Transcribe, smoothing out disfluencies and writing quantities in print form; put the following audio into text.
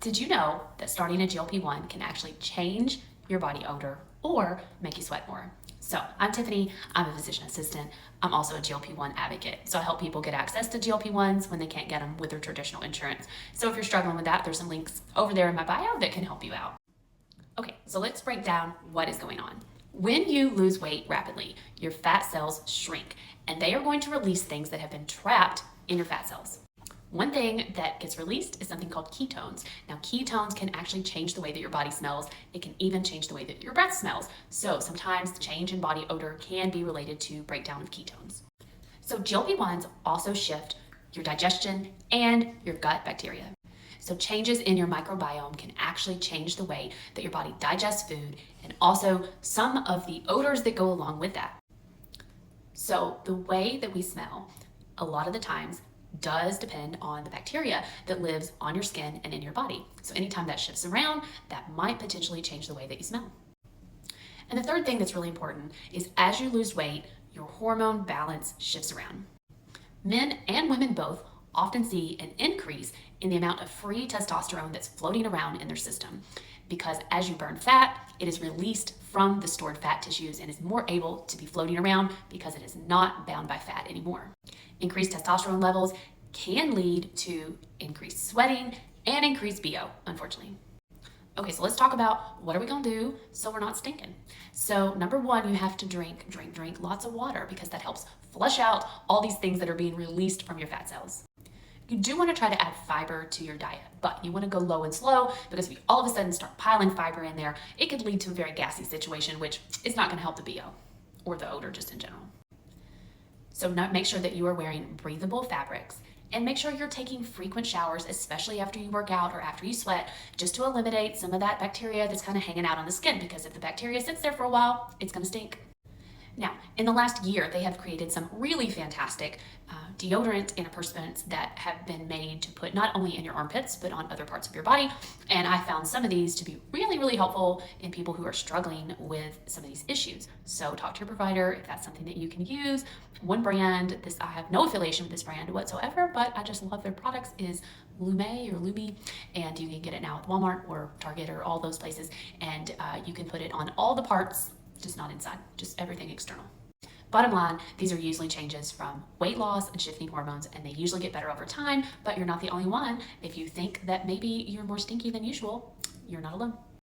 Did you know that starting a GLP-1 can actually change your body odor or make you sweat more? So I'm Tiffany, I'm a physician assistant. I'm also a GLP-1 advocate. So I help people get access to GLP-1s when they can't get them with their traditional insurance. So if you're struggling with that, there's some links over there in my bio that can help you out. Okay, so let's break down what is going on. When you lose weight rapidly, your fat cells shrink, and they are going to release things that have been trapped in your fat cells. One thing that gets released is something called ketones. Now, ketones can actually change the way that your body smells. It can even change the way that your breath smells. So sometimes the change in body odor can be related to breakdown of ketones. So GLP-1s also shift your digestion and your gut bacteria. So changes in your microbiome can actually change the way that your body digests food and also some of the odors that go along with that. So the way that we smell, a lot of the times, does depend on the bacteria that lives on your skin and in your body. So anytime that shifts around, that might potentially change the way that you smell. And the third thing that's really important is as you lose weight, your hormone balance shifts around. Men and women both often see an increase in the amount of free testosterone that's floating around in their system because as you burn fat, it is released from the stored fat tissues and is more able to be floating around because it is not bound by fat anymore. Increased testosterone levels can lead to increased sweating and increased BO, unfortunately. Okay, so let's talk about what are we gonna do so we're not stinking. So number one, you have to drink lots of water because that helps flush out all these things that are being released from your fat cells. You do want to try to add fiber to your diet, but you want to go low and slow because if you all of a sudden start piling fiber in there, it could lead to a very gassy situation, which is not going to help the BO or the odor just in general. So make sure that you are wearing breathable fabrics and make sure you're taking frequent showers, especially after you work out or after you sweat, just to eliminate some of that bacteria that's kind of hanging out on the skin because if the bacteria sits there for a while, it's going to stink. Now, in the last year, they have created some really fantastic deodorant antiperspirants that have been made to put not only in your armpits, but on other parts of your body. And I found some of these to be really, really helpful in people who are struggling with some of these issues. So talk to your provider if that's something that you can use. One brand, I have no affiliation with this brand whatsoever, but I just love their products, is Lume or Lumi, and you can get it now at Walmart or Target or all those places. And you can put it on all the parts, just not inside, just everything external. Bottom line, these are usually changes from weight loss and shifting hormones, and they usually get better over time, but you're not the only one. If you think that maybe you're more stinky than usual, you're not alone.